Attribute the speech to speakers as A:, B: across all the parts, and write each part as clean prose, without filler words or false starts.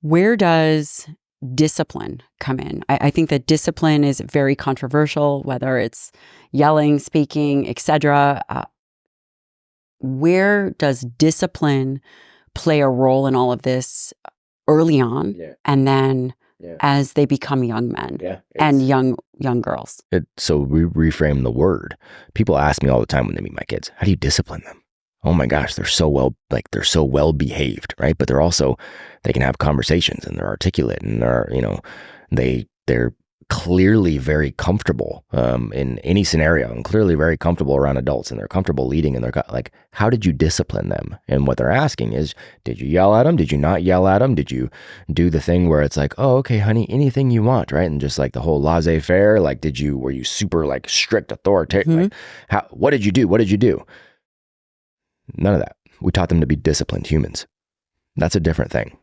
A: Where does discipline come in? I think that discipline is very controversial, whether it's yelling, speaking, etc. Where does discipline play a role in all of this early on, and then as they become young men and young girls?
B: So we reframe the word. People ask me all the time when they meet my kids, how do you discipline them? Oh my gosh, they're so well behaved, right? But they can have conversations and they're articulate and they're clearly very comfortable in any scenario, and clearly very comfortable around adults, and they're comfortable leading, and they're like, how did you discipline them? And what they're asking is, did you yell at them? Did you not yell at them? Did you do the thing where it's like, oh, okay, honey, anything you want, right? And just like the whole laissez-faire, like, were you super like strict, authoritative? Like, what did you do? What did you do? None of that. We taught them to be disciplined humans. That's a different thing.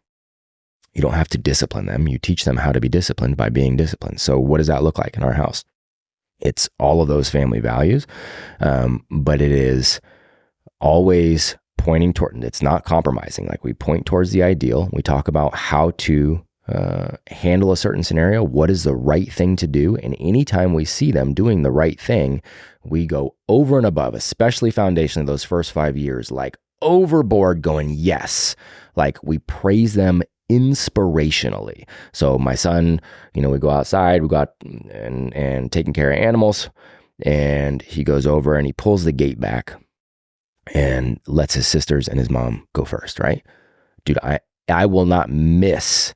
B: You don't have to discipline them. You teach them how to be disciplined by being disciplined. So what does that look like in our house? It's all of those family values, but it is always pointing toward, it's not compromising. Like, we point towards the ideal. We talk about how to handle a certain scenario. What is the right thing to do? And anytime we see them doing the right thing, we go over and above, especially foundationally those first 5 years, like overboard, going, yes. Like, we praise them inspirationally. So my son, we go outside, we go out and taking care of animals, and he goes over and he pulls the gate back and lets his sisters and his mom go first, right? Dude, I will not miss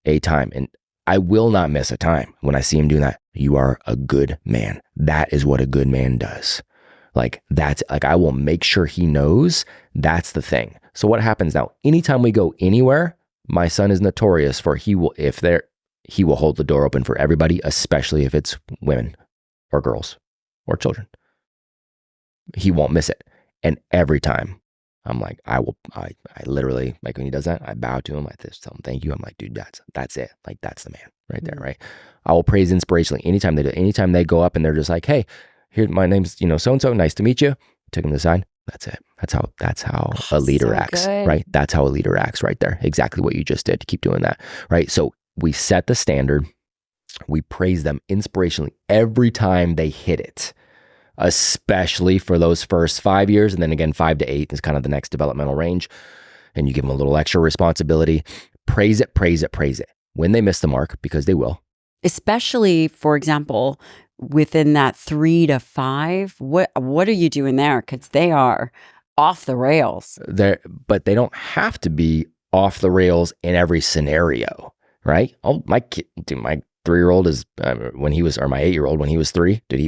B: a time, and I will not miss a time when I see him doing that. You are a good man. That is what a good man does. Like, I will make sure he knows that's the thing. So what happens now? Anytime we go anywhere, my son is notorious for he will hold the door open for everybody, especially if it's women or girls or children. He won't miss it. And every time I'm like, I literally, like, when he does that, I bow to him like this, tell him thank you. I'm like, dude, that's it. Like, that's the man right there, right? I will praise inspirationally anytime they do. Anytime they go up and they're just like, hey, here, my name's, so-and-so, nice to meet you. Took him to the side. That's it. That's how a leader acts, right? That's how a leader acts right there. Exactly what you just did. Keep doing that, right? So we set the standard. We praise them inspirationally every time they hit it, especially for those first 5 years. And then again, 5 to 8 is kind of the next developmental range. And you give them a little extra responsibility. Praise it, praise it, praise it. When they miss the mark, because they will.
A: Especially, for example, within that 3 to 5, what are you doing there? Because they are off the rails.
B: But they don't have to be off the rails in every scenario, right? Oh, my 3-year-old is my 8-year-old when he was 3, dude,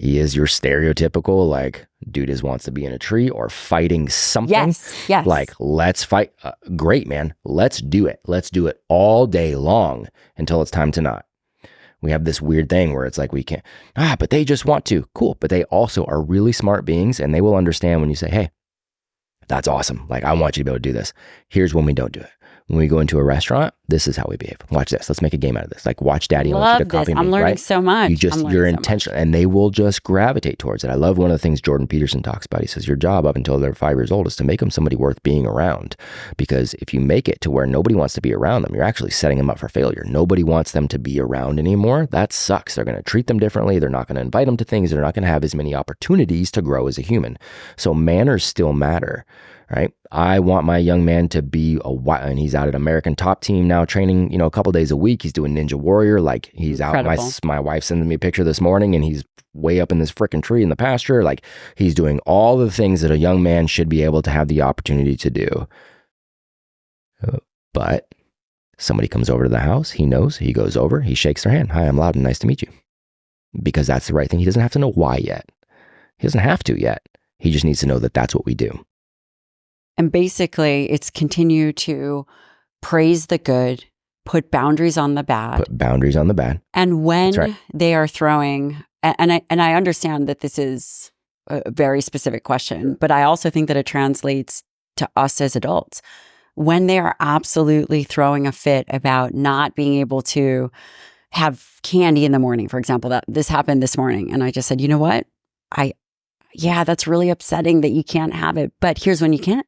B: he is your stereotypical, like, dude wants to be in a tree or fighting something.
A: Yes.
B: Like, let's fight. Great, man. Let's do it. Let's do it all day long until it's time to not. We have this weird thing where it's like, we can't, but they just want to. Cool. But they also are really smart beings, and they will understand when you say, hey, that's awesome. Like, I want you to be able to do this. Here's when we don't do it. When we go into a restaurant, this is how we behave. Watch this. Let's make a game out of this. Like, watch daddy. I want you to copy me.
A: I'm learning
B: right?
A: so much.
B: You're intentional, and they will just gravitate towards it. I love one of the things Jordan Peterson talks about. He says, your job up until they're 5 years old is to make them somebody worth being around. Because if you make it to where nobody wants to be around them, you're actually setting them up for failure. Nobody wants them to be around anymore. That sucks. They're going to treat them differently. They're not going to invite them to things. They're not going to have as many opportunities to grow as a human. So manners still matter. Right. I want my young man to be and he's out at American Top Team now, training, a couple days a week. He's doing Ninja Warrior. Like, he's Incredible. Out. My wife sent me a picture this morning, and he's way up in this freaking tree in the pasture. Like, he's doing all the things that a young man should be able to have the opportunity to do. But somebody comes over to the house. He knows. He goes over. He shakes their hand. Hi, I'm Loudon. Nice to meet you. Because that's the right thing. He doesn't have to know why yet. He doesn't have to yet. He just needs to know that that's what we do.
A: And basically, it's continue to praise the good, put boundaries on the bad. And when they are throwing, and I understand that this is a very specific question, but I also think that it translates to us as adults. When they are absolutely throwing a fit about not being able to have candy in the morning, for example, that this happened this morning. And I just said, you know what? Yeah, that's really upsetting that you can't have it. But here's when you can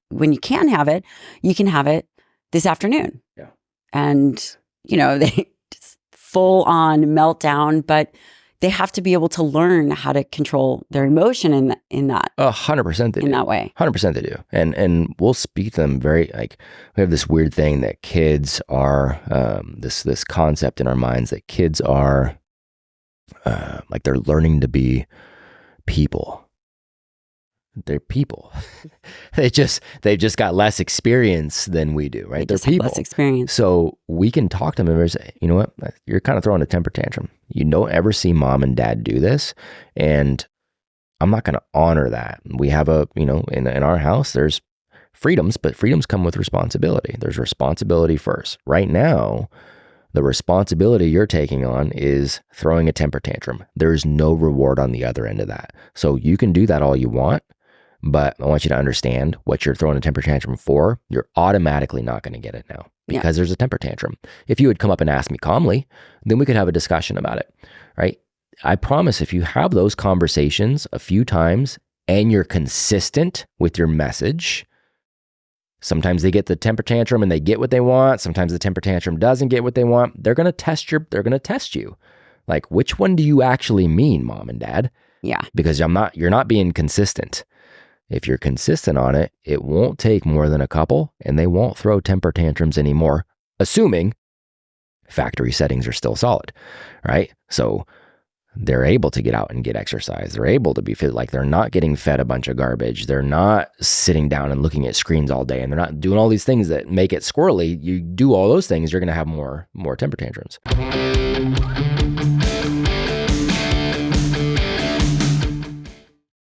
A: have it. You can have it this afternoon.
B: Yeah.
A: And, they just full on meltdown, but they have to be able to learn how to control their emotion in that.
B: 100% they do.
A: In that way.
B: 100% they do. And we'll speak to them we have this weird thing that kids are, this concept in our minds that kids are, like they're learning to be people. They're people. They've just got less experience than we do, right?
A: They're people. Less experience.
B: So we can talk to them and say, you know what? You're kind of throwing a temper tantrum. You don't ever see mom and dad do this. And I'm not going to honor that. We have in our house, there's freedoms, but freedoms come with responsibility. There's responsibility first. Right now, the responsibility you're taking on is throwing a temper tantrum. There's no reward on the other end of that. So you can do that all you want, but I want you to understand what you're throwing a temper tantrum for. You're automatically not going to get it now because there's a temper tantrum. If you would come up and ask me calmly, then we could have a discussion about it, right? I promise if you have those conversations a few times and you're consistent with your message, sometimes they get the temper tantrum and they get what they want. Sometimes the temper tantrum doesn't get what they want. They're going to test you. Like, which one do you actually mean, mom and dad?
A: Yeah.
B: Because you're not being consistent. If you're consistent on it, it won't take more than a couple and they won't throw temper tantrums anymore, assuming factory settings are still solid, right? So they're able to get out and get exercise. They're able to be fit. Like they're not getting fed a bunch of garbage. They're not sitting down and looking at screens all day, and they're not doing all these things that make it squirrely. You do all those things, you're going to have more temper tantrums.